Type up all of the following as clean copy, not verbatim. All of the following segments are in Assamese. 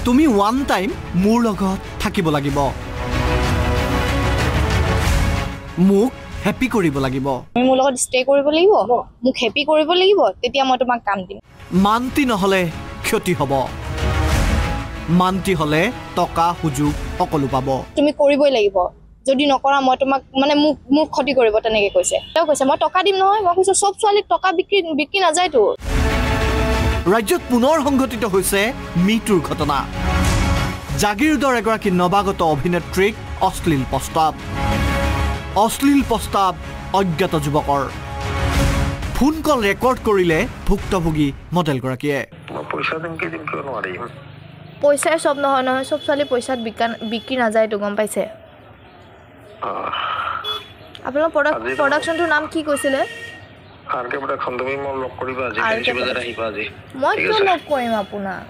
তুমি ওৱান টাইম মোৰ লগত থাকিব লাগিব মোক হ্যাপি কৰিব লাগিব তুমি মোৰ লগত ষ্টে কৰিব লাগিব মোক হ্যাপি কৰিব লাগিব তেতিয়া মই তোমাক কাম দিম মান্তি নহলে ক্ষতি হ'ব মান্তি হলে টকা সুযোগ সকলো পাব তুমি কৰিবই লাগিব যদি নকৰা মই তোমাক মানে মোক ক্ষতি কৰিব তেনেকে কৈছে তেওঁ কৈছে মই টকা দিম নহয় মই কৈছো সব ছোৱালীক টকা বিক্ৰী নাযায়তো ৰাজ্যত পুনৰ সংঘটিত হৈছে মিটুৰ ঘটনা জাগিৰোডৰ এগৰাকী নৱাগত অভিনেত্ৰীক অশ্লীল প্ৰস্তাৱ অজ্ঞাত যুৱকৰ ফোন কল ৰেকৰ্ড কৰিলে ভুক্তভোগী মডেলগৰাকীয়ে পইচাই সব নহয় সব ছোৱালী পইচাত বিক্ৰী নাযায়তো গম পাইছে আপোনাৰ প্ৰডাকশনটোৰ নাম কি কৈছিলে আৰকে প্ৰডাকশন তুমি মই লক কৰিবা আজি ফেঞ্চি বজাৰ আহিবা আজি মই কিয় লক কৰিম আপোনাক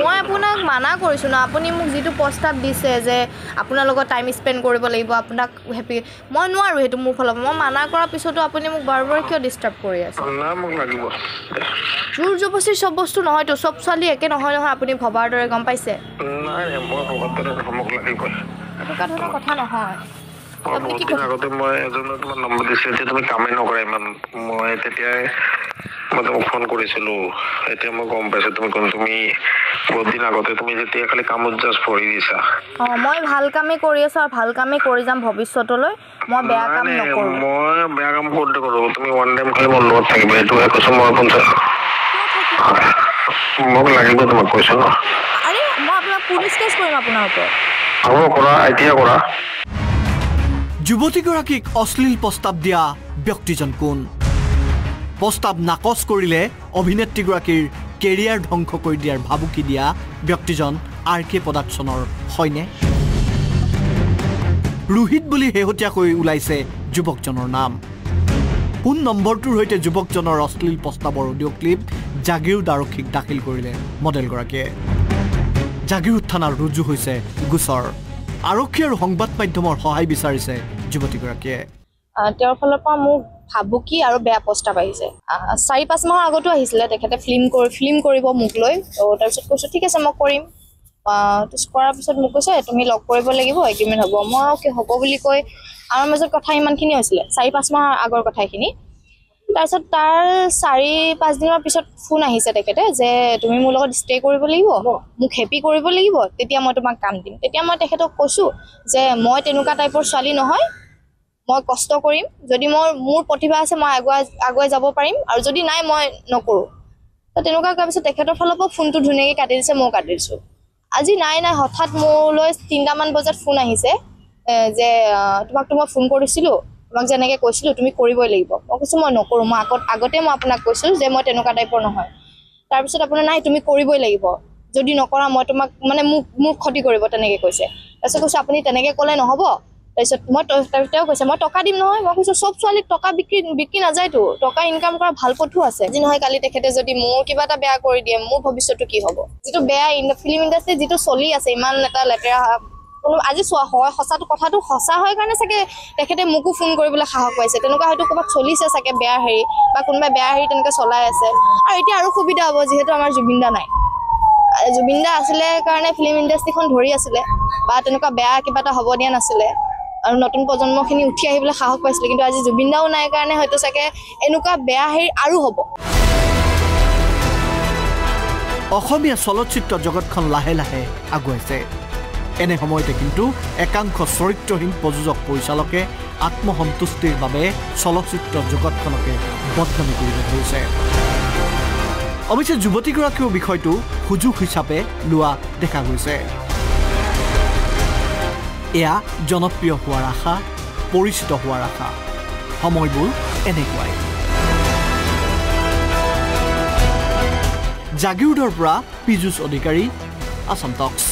মই আপোনাক মানা কৰিছো না আপুনি মোক যেটো প্ৰস্তাৱ দিছে যে আপোনাৰ লগত টাইম স্পেন্ড কৰিব লাগিব আপোনাক হ্যাপি মই নোৱাৰো হেতু মোৰ ফলত মই মানা কৰাৰ পিছতো আপুনি মোক বাৰবাৰ কিয় ডিস্টাৰ্ব কৰি আছে না মোক লাগিব জোৰ জবস্তি সব বস্তু নহয় তো সব ছোৱালী একে নহয় আপুনি ভবাৰ দৰে গম পাইছে নাই মই ভবাৰ দৰে মোক লাগিব এটা কথা নহয় আপুনি কি আগতে মই এজনৰ তোমাৰ নম্বৰ দিছিল যে তুমি কামে নকৰা ইমান মই তেতিয়াই মই তোমাক ফোন কৰিছিলো এতিয়া মই গম পাইছো তুমি বহুত দিন আগতে তুমি যেতিয়া খালি কামত জাস্ট পঢ়ি দিছা মই ভাল কামে কৰি আছো আৰু ভাল কামে কৰি যাম ভৱিষ্যতলৈ মই বেয়া কাম নকৰো মই বেয়া কাম কৰতে কৰো তুমি ওৱান টাইম খালি মোৰ লগত থাকিবা এইটো কৈছো মই পঞ্চায়ত মোক লাগিব তোমাক কৈছো আৰে মই আপোনাক পুলিচ কেছ কৰিম আপোনাৰ ওপৰত হ'ব কৰা এতিয়া কৰা যুৱতীগৰাকীক অশ্লীল প্ৰস্তাৱ দিয়া ব্যক্তিজন কোন প্ৰস্তাৱ নাকচ কৰিলে অভিনেত্ৰীগৰাকীৰ কেৰিয়াৰ ধ্বংস কৰি দিয়াৰ ভাবুকি দিয়া ব্যক্তিজন আৰকে প্ৰডাকশনৰ হয়নে ৰোহিত বুলি হেহতীয়াকৈ ওলাইছে যুৱকজনৰ নাম ফোন নম্বৰটোৰ সৈতে যুৱকজনৰ অশ্লীল প্ৰস্তাৱৰ অডিঅ' ক্লিপ জাগিৰোড আৰক্ষীক দাখিল কৰিলে মডেলগৰাকীয়ে জাগিৰোড থানাৰ ৰুজু হৈছে গোচৰ আৰক্ষী আৰু সংবাদ মাধ্যমৰ সহায় বিচাৰিছে যুৱতীগৰাকীয়ে তেওঁৰ ফালৰ পৰা মোক ভাবুকি আৰু বেয়া প্ৰস্তাৱ আহিছে 4-5 মাহৰ আগতো আহিছিলে তেখেতে ফিল্ম কৰিব মোক লৈ তো তাৰপিছত কৈছো ঠিক আছে মই কৰিম কৰাৰ পিছত মোক কৈছে তুমি লক কৰিব লাগিব এগ্ৰিমেন্ট হ'ব মই কি হ'ব বুলি কৈ আমাৰ মাজত কথা ইমানখিনি হৈছিলে 4-5 মাহৰ আগৰ কথাখিনি তাৰপিছত তাৰ 4-5 দিনৰ পিছত ফোন আহিছে তেখেতে যে তুমি মোৰ লগত ষ্টে কৰিব লাগিব মোক হ্যাপি কৰিব লাগিব তেতিয়া মই তোমাক কাম দিম তেতিয়া মই তেখেতক কৈছো যে মই তেনেকুৱা টাইপৰ ছোৱালী নহয় মই কষ্ট কৰিম যদি মোৰ প্ৰতিভা আছে মই আগুৱাই যাব পাৰিম আৰু যদি নাই মই নকৰো তো তেনেকুৱা কৰাৰ পিছত তেখেতৰ ফালৰ পৰা ফোনটো ধুনীয়াকৈ কাটি দিছে মই কাটি দিছো আজি নাই হঠাৎ মোলৈ 3টা মান বজাত ফোন আহিছে যে তোমাক মই ফোন কৰিছিলো তোমাক যেনেকৈ কৈছিলো তুমি কৰিবই লাগিব মই কৈছো মই নকৰো মই আগতে মই আপোনাক কৈছো যে মই তেনেকুৱা টাইপৰ নহয় তাৰ পিছত আপোনাৰ নাই তুমি কৰিবই লাগিব যদি নকৰা মই তোমাক মানে মোক ক্ষতি কৰিব তেনেকৈ কৈছে তাৰপিছত কৈছো আপুনি তেনেকৈ ক'লে নহব তাৰপিছত তেওঁ কৈছে মই টকা দিম নহয় মই কৈছো সব ছোৱালীক টকা বিক্ৰী নাযায়তো টকা ইনকাম কৰা ভাল পথো আছে যি নহয় কালি তেখেতে যদি মোৰ কিবা এটা বেয়া কৰি দিয়ে মোৰ ভৱিষ্যতটো কি হ'ব যেটো বেয়া ফিল্ম ইণ্ডাষ্ট্ৰি যেটো চলি আছে ইমান এটা লেতেৰা আজি চোৱা হয় কথাটো সঁচা হয় কাৰণে চাগে তেখেতে মোকো ফোন কৰিবলৈ সাহস পাইছে তেনেকুৱা হয়তো ক'ৰবাত চলিছে চাগে বেয়া হেৰি বা কোনোবাই বেয়া হেৰি তেনেকৈ চলাই আছে আৰু এতিয়া আৰু সুবিধা হ'ব যিহেতু আমাৰ জুবিনদা নাই জুবিনদা আছিলে কাৰণে ফিল্ম ইণ্ডাষ্ট্ৰিখন ধৰি আছিলে বা তেনেকুৱা বেয়া কিবা এটা হ'ব দিয়া নাছিলে আৰু নতুন প্ৰজন্মখিনি উঠি আহিবলৈ সাহস পাইছিল কিন্তু আজি জুবিনদাও নাই কাৰণে হয়তো চাগে এনেকুৱা বেয়া হেৰি আৰু হ'ব অসমীয়া চলচ্চিত্ৰ জগতখন লাহে লাহে আগুৱাইছে এনে সময়তে কিন্তু একাংশ চৰিত্ৰহীন প্ৰযোজক পৰিচালকে আত্মসন্তুষ্টিৰ বাবে চলচ্চিত্ৰ জগতখনকে বদনামি কৰিব ধৰিছে অৱশ্যে যুৱতীগৰাকীৰ বিষয়টো সুযোগ হিচাপে লোৱা দেখা গৈছে এয়া জনপ্ৰিয় হোৱাৰ আশা পৰিচিত হোৱাৰ আশা সময়বোৰ এনেকুৱাই জাগিৰোডৰ পৰা পীযুষ অধিকাৰী আসাম টক্স